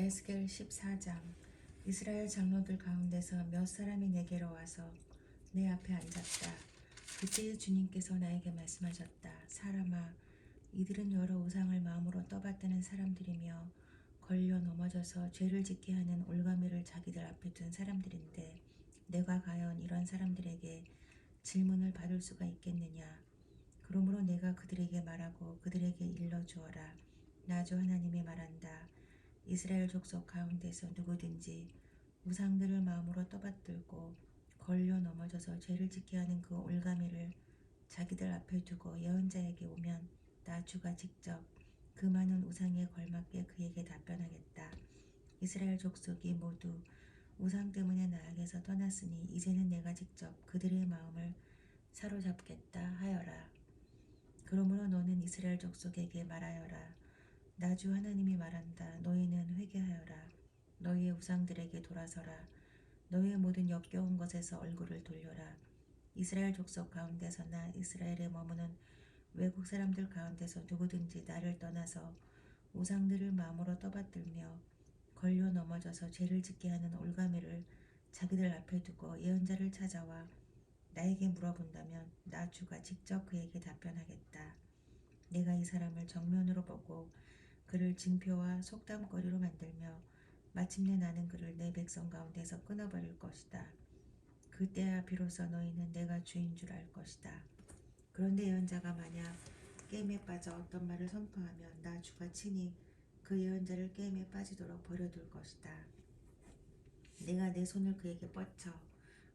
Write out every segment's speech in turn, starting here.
에스겔 14장. 이스라엘 장로들 가운데서 몇 사람이 내게로 와서 내 앞에 앉았다. 그때에 주님께서 나에게 말씀하셨다. 사람아, 이들은 여러 우상을 마음으로 떠받드는 사람들이며 걸려 넘어져서 죄를 짓게 하는 올가미를 자기들 앞에 둔 사람들인데 내가 과연 이런 사람들에게 질문을 받을 수가 있겠느냐. 그러므로 내가 그들에게 말하고 그들에게 일러주어라. 나 주 하나님이 말한다. 이스라엘 족속 가운데서 누구든지 우상들을 마음으로 떠받들고 걸려 넘어져서 죄를 짓게 하는 그 올가미를 자기들 앞에 두고 예언자에게 오면 나 주가 직접 그 많은 우상에 걸맞게 그에게 답변하겠다. 이스라엘 족속이 모두 우상 때문에 나에게서 떠났으니 이제는 내가 직접 그들의 마음을 사로잡겠다 하여라. 그러므로 너는 이스라엘 족속에게 말하여라. 나 주 하나님이 말한다. 너희는 회개하여라. 너희의 우상들에게 돌아서라. 너희의 모든 역겨운 것에서 얼굴을 돌려라. 이스라엘 족속 가운데서나 이스라엘에 머무는 외국 사람들 가운데서 누구든지 나를 떠나서 우상들을 마음으로 떠받들며 걸려 넘어져서 죄를 짓게 하는 올가미를 자기들 앞에 두고 예언자를 찾아와 나에게 물어본다면 나 주가 직접 그에게 답변하겠다. 내가 이 사람을 정면으로 보고 그를 징표와 속담거리로 만들며 마침내 나는 그를 내 백성 가운데서 끊어버릴 것이다. 그때야 비로소 너희는 내가 주인 줄 알 것이다. 그런데 예언자가 만약 게임에 빠져 어떤 말을 선포하면 나 주가 친히 그 예언자를 게임에 빠지도록 버려둘 것이다. 내가 내 손을 그에게 뻗쳐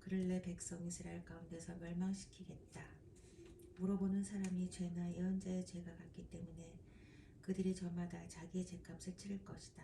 그를 내 백성 이스라엘 가운데서 멸망시키겠다. 물어보는 사람이 죄나 예언자의 죄가 같기 때문에 그들이 저마다 자기의 죄값을 치를 것이다.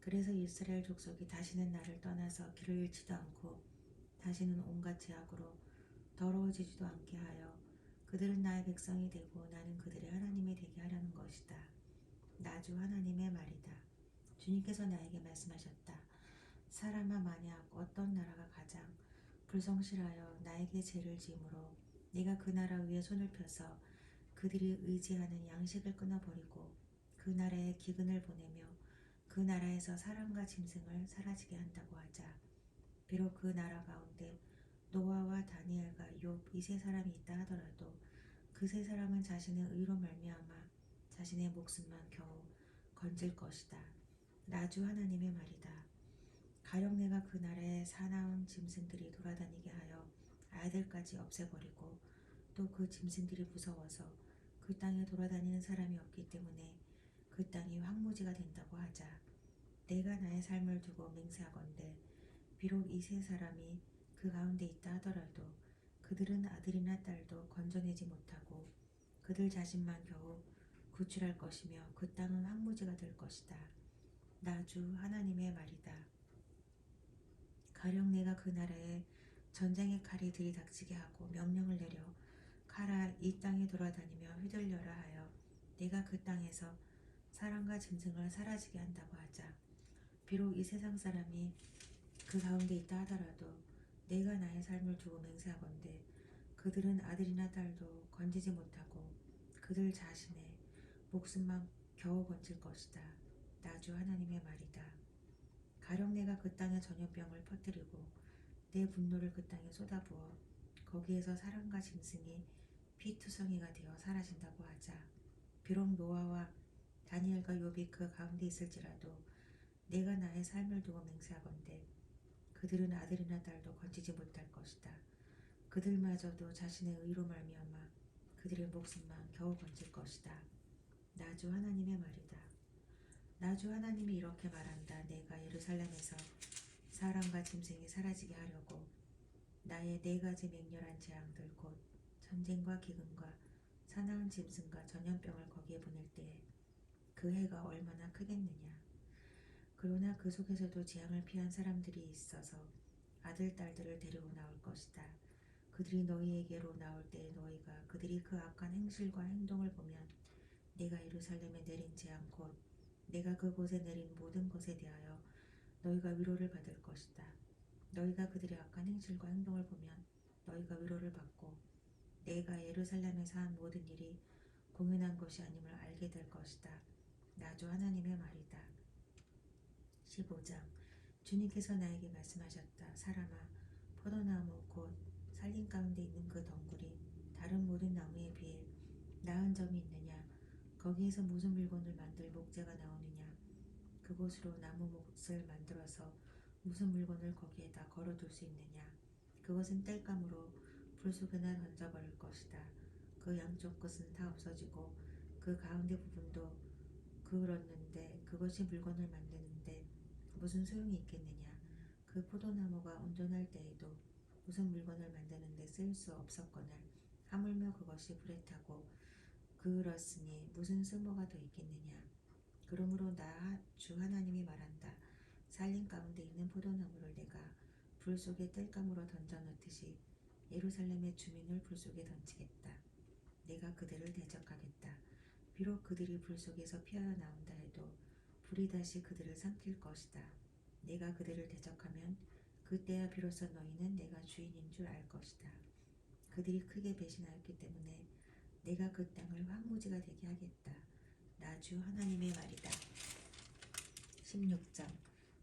그래서 이스라엘 족속이 다시는 나를 떠나서 길을 잃지도 않고 다시는 온갖 죄악으로 더러워지지도 않게 하여 그들은 나의 백성이 되고 나는 그들의 하나님이 되게 하려는 것이다. 나 주 하나님의 말이다. 주님께서 나에게 말씀하셨다. 사람아, 만약 어떤 나라가 가장 불성실하여 나에게 죄를 지으므로 네가 그 나라 위에 손을 펴서 그들이 의지하는 양식을 끊어버리고 그 나라에 기근을 보내며 그 나라에서 사람과 짐승을 사라지게 한다고 하자. 비록 그 나라 가운데 노아와 다니엘과 욥 이 세 사람이 있다 하더라도 그 세 사람은 자신의 의로 말미암아 자신의 목숨만 겨우 건질 것이다. 나 주 하나님의 말이다. 가령 내가 그 나라에 사나운 짐승들이 돌아다니게 하여 아이들까지 없애버리고 또 그 짐승들이 무서워서 그 땅에 돌아다니는 사람이 없기 때문에 그 땅이 황무지가 된다고 하자. 내가 나의 삶을 두고 맹세하건대 비록 이 세 사람이 그 가운데 있다 하더라도 그들은 아들이나 딸도 건져내지 못하고 그들 자신만 겨우 구출할 것이며 그 땅은 황무지가 될 것이다. 나 주 하나님의 말이다. 가령 내가 그 나라에 전쟁의 칼이 들이닥치게 하고 명령을 내려 칼아 이 땅에 돌아다니며 휘둘려라 하여 내가 그 땅에서 사람과 짐승을 사라지게 한다고 하자. 비록 이 세상 사람이 그 가운데 있다 하더라도 내가 나의 삶을 두고 맹세하건대 그들은 아들이나 딸도 건지지 못하고 그들 자신의 목숨만 겨우 건질 것이다. 나 주 하나님의 말이다. 가령 내가 그 땅에 전염병을 퍼뜨리고 내 분노를 그 땅에 쏟아부어 거기에서 사람과 짐승이 피투성이가 되어 사라진다고 하자. 비록 노아와 다니엘과 욥이 그 가운데 있을지라도 내가 나의 삶을 두고 맹세하건대 그들은 아들이나 딸도 건지지 못할 것이다. 그들마저도 자신의 의로 말미암아 그들의 목숨만 겨우 건질 것이다. 나 주 하나님의 말이다. 나 주 하나님이 이렇게 말한다. 내가 예루살렘에서 사람과 짐승이 사라지게 하려고 나의 4가지 맹렬한 재앙들 곧 전쟁과 기근과 사나운 짐승과 전염병을 거기에 보낼 때에 그 해가 얼마나 크겠느냐. 그러나 그 속에서도 재앙을 피한 사람들이 있어서 아들, 딸들을 데리고 나올 것이다. 그들이 너희에게로 나올 때에 너희가 그들이 그 악한 행실과 행동을 보면 내가 예루살렘에 내린 재앙 곧 내가 그곳에 내린 모든 것에 대하여 너희가 위로를 받을 것이다. 너희가 그들의 악한 행실과 행동을 보면 너희가 위로를 받고 내가 예루살렘에서 한 모든 일이 공연한 것이 아님을 알게 될 것이다. 나 주 하나님의 말이다. 15장. 주님께서 나에게 말씀하셨다. 사람아, 포도나무 곧 살림 가운데 있는 그 덩굴이 다른 모든 나무에 비해 나은 점이 있느냐? 거기에서 무슨 물건을 만들 목재가 나오느냐? 그곳으로 나무 몫을 만들어서 무슨 물건을 거기에다 걸어둘 수 있느냐? 그것은 땔감으로 불 속에나 던져버릴 것이다. 그 양쪽 끝은 다 없어지고 그 가운데 부분도 그을었는데 그것이 물건을 만드는데 무슨 소용이 있겠느냐? 그 포도나무가 온전할 때에도 무슨 물건을 만드는데 쓰일 수 없었거늘 하물며 그것이 불에 타고 그을었으니 무슨 쓸모가 더 있겠느냐? 그러므로 나 주 하나님이 말한다. 살림 가운데 있는 포도나무를 내가 불 속에 땔감으로 던져 넣듯이 예루살렘의 주민을 불 속에 던지겠다. 내가 그들을 대적하겠다. 비록 그들이 불 속에서 피하여 나온다 해도 불이 다시 그들을 삼킬 것이다. 내가 그들을 대적하면 그때야 비로소 너희는 내가 주인인 줄 알 것이다. 그들이 크게 배신하였기 때문에 내가 그 땅을 황무지가 되게 하겠다. 나 주 하나님의 말이다. 16장.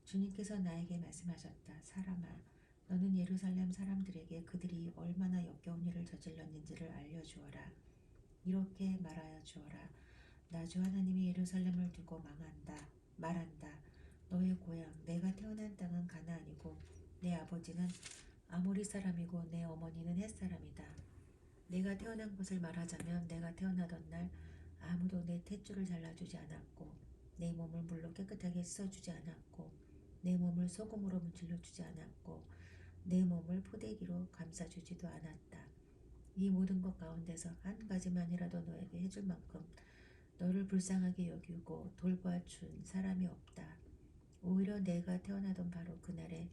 주님께서 나에게 말씀하셨다. 사람아, 너는 예루살렘 사람들에게 그들이 얼마나 역겨운 일을 저질렀는지를 알려주어라. 이렇게 말하여 주어라. 나 주 하나님이 예루살렘을 두고 말한다. 너의 고향, 내가 태어난 땅은 가나안이고 내 아버지는 아모리 사람이고 내 어머니는 헷 사람이다. 내가 태어난 것을 말하자면 내가 태어나던 날 아무도 내 탯줄을 잘라주지 않았고 내 몸을 물로 깨끗하게 씻어주지 않았고 내 몸을 소금으로 문질러주지 않았고 내 몸을 포대기로 감싸주지도 않았다. 이 모든 것 가운데서 한 가지만이라도 너에게 해줄 만큼 너를 불쌍하게 여기고 돌봐준 사람이 없다. 오히려 내가 태어나던 바로 그날에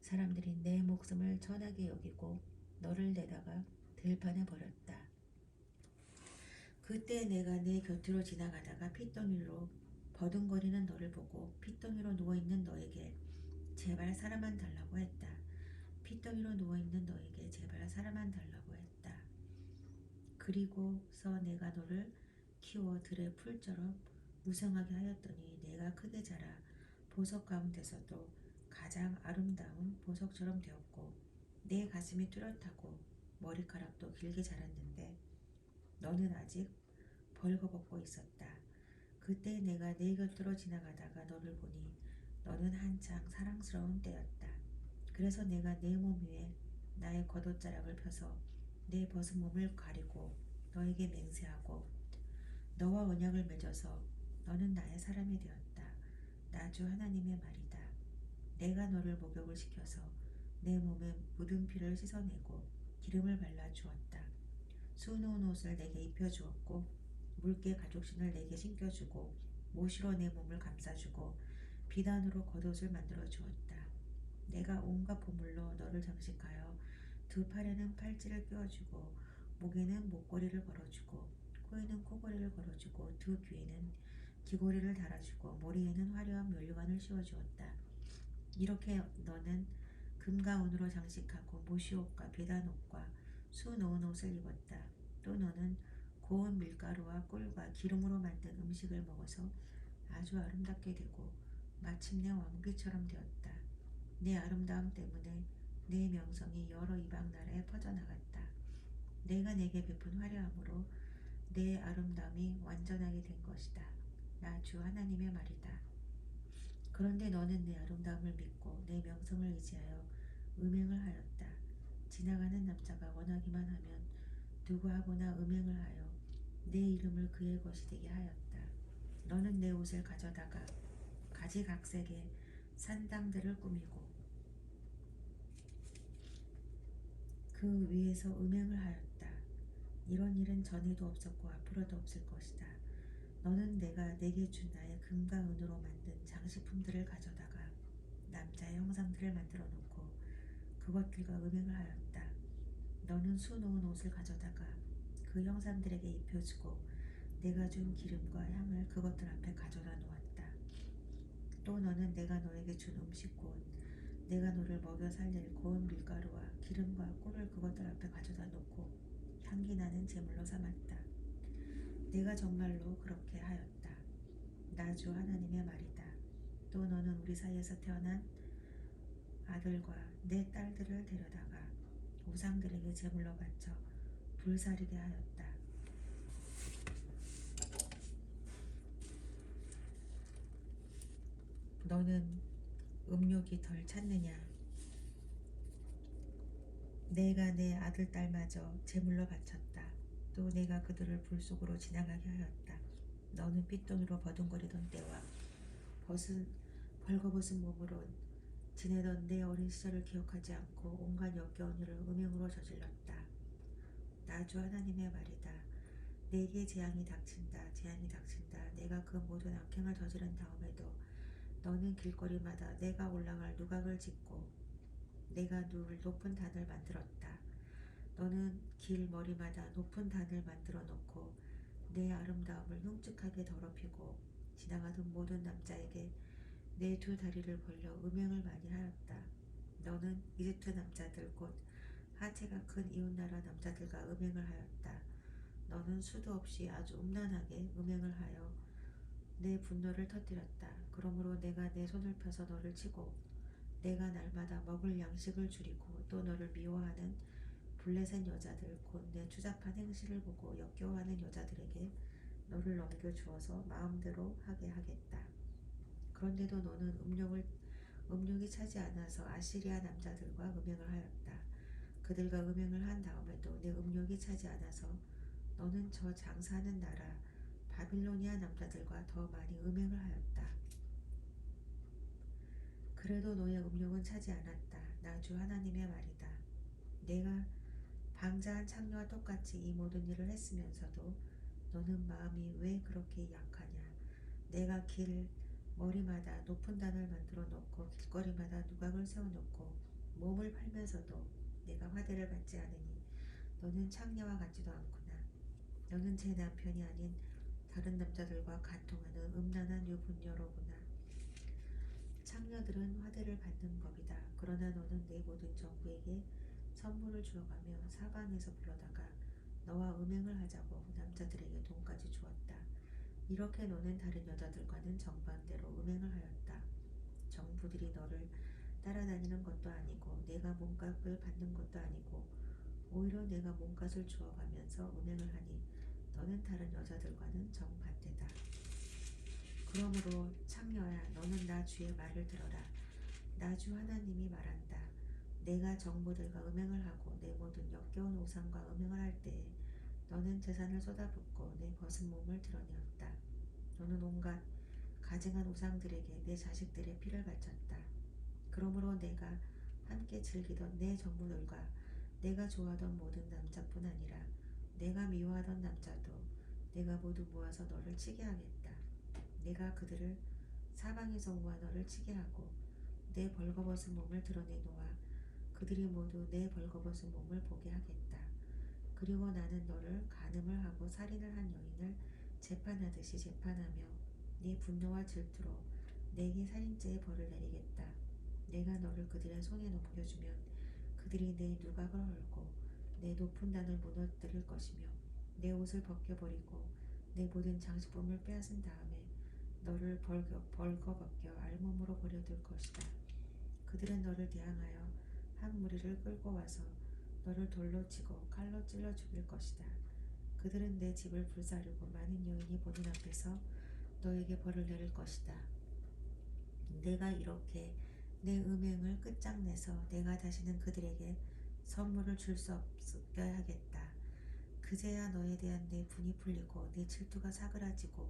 사람들이 내 목숨을 천하게 여기고 너를 내다가 들판에 버렸다. 그때 내가 내 곁으로 지나가다가 핏덩이로 버둥거리는 너를 보고 핏덩이로 누워있는 너에게 제발 사람만 달라고 했다. 핏덩이로 누워있는 너에게 제발 사람만 달라고 했다. 그리고서 내가 너를 키워 들의 풀처럼 무성하게 하였더니 내가 크게 자라 보석 가운데서도 가장 아름다운 보석처럼 되었고 내 가슴이 뚜렷하고 머리카락도 길게 자랐는데 너는 아직 벌거벗고 있었다. 그때 내가 내 곁으로 지나가다가 너를 보니 너는 한창 사랑스러운 때였다. 그래서 내가 내 몸 위에 나의 겉옷자락을 펴서 내 벗은 몸을 가리고 너에게 맹세하고 너와 언약을 맺어서 너는 나의 사람이 되었다. 나 주 하나님의 말이다. 내가 너를 목욕을 시켜서 내 몸에 묻은 피를 씻어내고 기름을 발라 주었다. 수놓은 옷을 내게 입혀주었고 묽게 가죽신을 내게 신겨주고 모시로 내 몸을 감싸주고 비단으로 겉옷을 만들어 주었다. 내가 온갖 보물로 너를 장식하여 두 팔에는 팔찌를 끼워주고 목에는 목걸이를 걸어주고 코에는 코걸이를 걸어주고 두 귀에는 귀고리를 달아주고 머리에는 화려한 면류관을 씌워주었다. 이렇게 너는 금과 은으로 장식하고 모시옷과 비단옷과 수놓은 옷을 입었다. 또 너는 고운 밀가루와 꿀과 기름으로 만든 음식을 먹어서 아주 아름답게 되고 마침내 왕비처럼 되었다. 내 아름다움 때문에 내 명성이 여러 이방 나라에 퍼져나갔다. 내가 내게 베푼 화려함으로 내 아름다움이 완전하게 된 것이다. 나 주 하나님의 말이다. 그런데 너는 내 아름다움을 믿고 내 명성을 의지하여 음행을 하였다. 지나가는 남자가 원하기만 하면 누구 하고나 음행을 하여 내 이름을 그의 것이 되게 하였다. 너는 내 옷을 가져다가 가지각색의 산당들을 꾸미고 그 위에서 음행을 하였다. 이런 일은 전에도 없었고 앞으로도 없을 것이다. 너는 내가 내게 준 나의 금과 은으로 만든 장식품들을 가져다가 남자의 형상들을 만들어 놓고 그것들과 음행을 하였다. 너는 수놓은 옷을 가져다가 그 형상들에게 입혀주고 내가 준 기름과 향을 그것들 앞에 가져다 놓았다. 또 너는 내가 너에게 준 음식 곧 내가 너를 먹여 살릴 고운 밀가루와 기름과 꿀을 그것들 앞에 가져다 놓고 향기 나는 제물로 삼았다. 내가 정말로 그렇게 하였다. 나 주 하나님의 말이다. 또 너는 우리 사이에서 태어난 아들과 내 딸들을 데려다가 우상들에게 제물로 바쳐 불사르게 하였다. 너는 음욕이 덜 찼느냐? 내가 내 아들 딸마저 제물로 바쳤다. 또 내가 그들을 불 속으로 지나가게 하였다. 너는 핏돈으로 버둥거리던 때와 벌거벗은 몸으로 지내던 내 어린 시절을 기억하지 않고 온갖 역겨운 일을 음행으로 저질렀다. 나 주 하나님의 말이다. 내게 재앙이 닥친다. 재앙이 닥친다. 내가 그 모든 악행을 저지른 다음에도 너는 길거리마다 내가 올라갈 누각을 짓고 내가 누울 높은 단을 만들었다. 너는 길 머리마다 높은 단을 만들어 놓고 내 아름다움을 흉측하게 더럽히고 지나가던 모든 남자에게 내 두 다리를 벌려 음행을 많이 하였다. 너는 이집트 남자들 곧 하체가 큰 이웃나라 남자들과 음행을 하였다. 너는 수도 없이 아주 음란하게 음행을 하여 내 분노를 터뜨렸다. 그러므로 내가 내 손을 펴서 너를 치고 내가 날마다 먹을 양식을 줄이고 또 너를 미워하는 블레셋 여자들 곧 내 추잡한 행실을 보고 역겨워하는 여자들에게 너를 넘겨주어서 마음대로 하게 하겠다. 그런데도 너는 음욕이 차지 않아서 아시리아 남자들과 음행을 하였다. 그들과 음행을 한 다음에도 내 음욕이 차지 않아서 너는 저 장사하는 나라 바빌로니아 남자들과 더 많이 음행을 하였다. 그래도 너의 음욕은 차지 않았다. 나 주 하나님의 말이다. 내가 방자한 창녀와 똑같이 이 모든 일을 했으면서도 너는 마음이 왜 그렇게 약하냐? 내가 길 머리마다 높은 단을 만들어 놓고 길거리마다 누각을 세워놓고 몸을 팔면서도 내가 화대를 받지 않으니 너는 창녀와 같지도 않구나. 너는 제 남편이 아닌 다른 남자들과 간통하는 음란한 유부녀로구나. 창녀들은 화대를 받는 법이다. 그러나 너는 내 모든 정부에게 선물을 주어가며 사방에서 불러다가 너와 음행을 하자고 남자들에게 돈까지 주었다. 이렇게 너는 다른 여자들과는 정반대로 음행을 하였다. 정부들이 너를 따라다니는 것도 아니고 내가 몸값을 받는 것도 아니고 오히려 내가 몸값을 주어가면서 음행을 하니 너는 다른 여자들과는 정반대다. 그러므로 창녀야 너는 나 주의 말을 들어라. 나 주 하나님이 말한다. 내가 정부들과 음행을 하고 내 모든 역겨운 우상과 음행을 할 때에 너는 재산을 쏟아붓고 내 벗은 몸을 드러내었다. 너는 온갖 가증한 우상들에게 내 자식들의 피를 바쳤다. 그러므로 내가 함께 즐기던 내 정부들과 내가 좋아하던 모든 남자뿐 아니라 내가 미워하던 남자도 내가 모두 모아서 너를 치게 하겠다. 내가 그들을 사방에서 모아 너를 치게 하고 내 벌거벗은 몸을 드러내 놓아 그들이 모두 내 벌거벗은 몸을 보게 하겠다. 그리고 나는 너를 간음을 하고 살인을 한 여인을 재판하듯이 재판하며 네 분노와 질투로 내게 살인죄의 벌을 내리겠다. 내가 너를 그들의 손에 넘겨주면 그들이 내 누각을 헐고 내 높은 단을 무너뜨릴 것이며 내 옷을 벗겨버리고 내 모든 장식품을 빼앗은 다음에 너를 벌거벗겨 알몸으로 버려둘 것이다. 그들은 너를 대항하여 한 무리를 끌고 와서 너를 돌로 치고 칼로 찔러 죽일 것이다. 그들은 내 집을 불사르고 많은 여인이 보는 앞에서 너에게 벌을 내릴 것이다. 내가 이렇게 내 음행을 끝장내서 내가 다시는 그들에게 선물을 줄 수 없게 하겠다. 그제야 너에 대한 내 분이 풀리고 내 질투가 사그라지고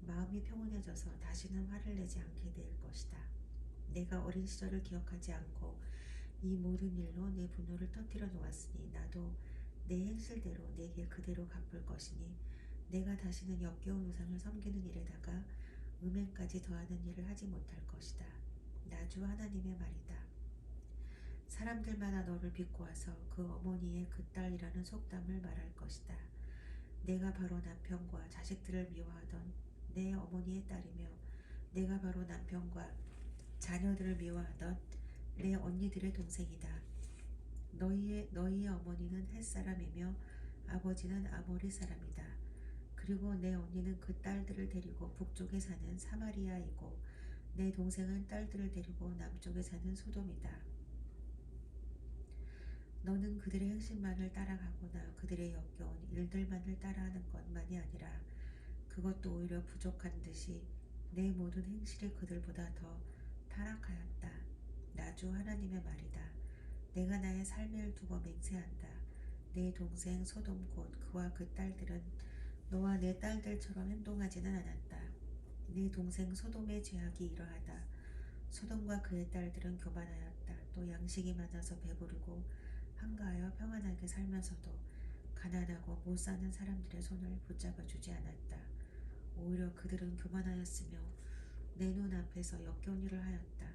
마음이 평온해져서 다시는 화를 내지 않게 될 것이다. 내가 어린 시절을 기억하지 않고 이 모든 일로 내 분노를 터뜨려 놓았으니 나도 내 행실대로 내게 그대로 갚을 것이니 내가 다시는 역겨운 우상을 섬기는 일에다가 음행까지 더하는 일을 하지 못할 것이다. 나 주 하나님의 말이다. 사람들마다 너를 비꼬아서 그 어머니의 그 딸이라는 속담을 말할 것이다. 내가 바로 남편과 자식들을 미워하던 내 어머니의 딸이며 내가 바로 남편과 자녀들을 미워하던 내 언니들의 동생이다. 너희의 어머니는 햇사람이며 아버지는 아모리 사람이다. 그리고 내 언니는 그 딸들을 데리고 북쪽에 사는 사마리아이고 내 동생은 딸들을 데리고 남쪽에 사는 소돔이다. 너는 그들의 행실만을 따라가거나 그들의 역겨운 일들만을 따라하는 것만이 아니라 그것도 오히려 부족한 듯이 내 모든 행실이 그들보다 더 타락하였다. 나 주 하나님의 말이다. 내가 나의 삶의 일 두고 맹세한다. 내 동생 소돔 곧 그와 그 딸들은 너와 내 딸들처럼 행동하지는 않았다. 내 동생 소돔의 죄악이 이러하다. 소돔과 그의 딸들은 교만하였다. 또 양식이 많아서 배부르고 한가하여 평안하게 살면서도 가난하고 못 사는 사람들의 손을 붙잡아 주지 않았다. 오히려 그들은 교만하였으며 내 눈앞에서 역겨운 일을 하였다.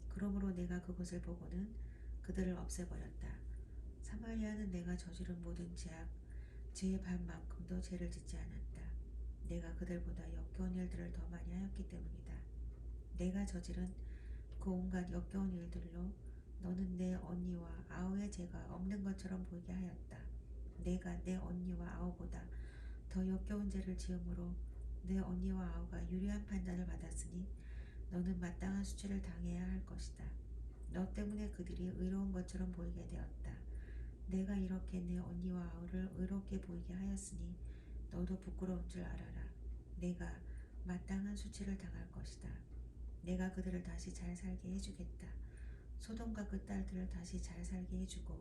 그러므로 내가 그것을 보고는 그들을 없애버렸다. 사마리아는 내가 저지른 모든 죄의 반만큼도 죄를 짓지 않았다. 내가 그들보다 역겨운 일들을 더 많이 하였기 때문이다. 내가 저지른 그 온갖 역겨운 일들로 너는 내 언니와 아우의 죄가 없는 것처럼 보이게 하였다. 내가 내 언니와 아우보다 더 역겨운 죄를 지음으로 내 언니와 아우가 유리한 판단을 받았으니 너는 마땅한 수치를 당해야 할 것이다. 너 때문에 그들이 의로운 것처럼 보이게 되었다. 내가 이렇게 내 언니와 아우를 의롭게 보이게 하였으니 너도 부끄러운 줄 알아라. 내가 마땅한 수치를 당할 것이다. 내가 그들을 다시 잘 살게 해주겠다. 소돔과 그 딸들을 다시 잘 살게 해주고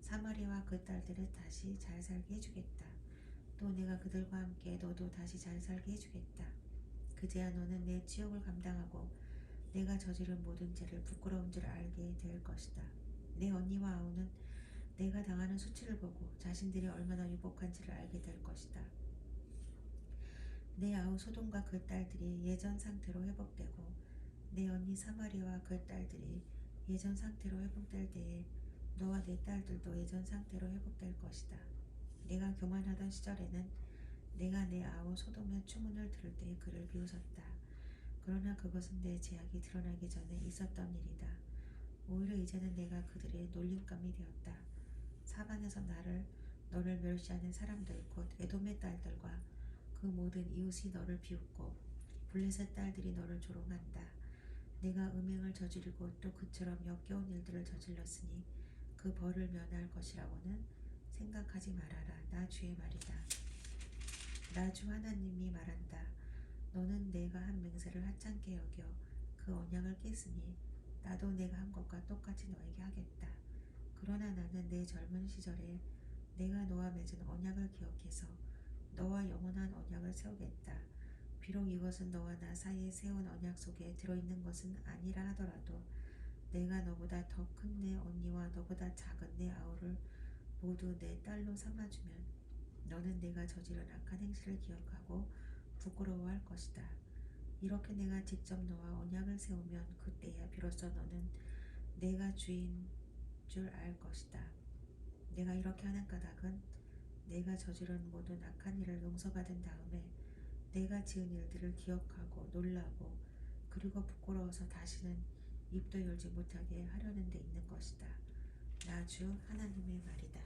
사마리아와 그 딸들을 다시 잘 살게 해주겠다. 또 내가 그들과 함께 너도 다시 잘 살게 해주겠다. 그제야 너는 내 치욕을 감당하고 내가 저지른 모든 죄를 부끄러운 줄 알게 될 것이다. 내 언니와 아우는 내가 당하는 수치를 보고 자신들이 얼마나 유복한지를 알게 될 것이다. 내 아우 소돔과 그 딸들이 예전 상태로 회복되고 내 언니 사마리아와 그 딸들이 예전 상태로 회복될 때에 너와 내 딸들도 예전 상태로 회복될 것이다. 내가 교만하던 시절에는 내가 내 아우 소돔의 추문을 들을 때 그를 비웃었다. 그러나 그것은 내 죄악이 드러나기 전에 있었던 일이다. 오히려 이제는 내가 그들의 놀림감이 되었다. 사방에서 너를 멸시하는 사람들 곧 에돔의 딸들과 그 모든 이웃이 너를 비웃고 블레셋 딸들이 너를 조롱한다. 내가 음행을 저지르고 또 그처럼 역겨운 일들을 저질렀으니 그 벌을 면할 것이라고는 생각하지 말아라. 나 주의 말이다. 나 주 하나님이 말한다. 너는 내가 한 맹세를 하찮게 여겨 그 언약을 깼으니 나도 내가 한 것과 똑같이 너에게 하겠다. 그러나 나는 내 젊은 시절에 내가 너와 맺은 언약을 기억해서 너와 영원한 언약을 세우겠다. 비록 이것은 너와 나 사이에 세운 언약 속에 들어있는 것은 아니라 하더라도 내가 너보다 더 큰 내 언니와 너보다 작은 내 아우를 모두 내 딸로 삼아주면 너는 내가 저지른 악한 행실을 기억하고 부끄러워할 것이다. 이렇게 내가 직접 너와 언약을 세우면 그때야 비로소 너는 내가 주인 줄 알 것이다. 내가 이렇게 하는 까닭은 내가 저지른 모든 악한 일을 용서받은 다음에 내가 지은 일들을 기억하고 놀라고 그리고 부끄러워서 다시는 입도 열지 못하게 하려는 데 있는 것이다. 나 주 하나님의 말이다.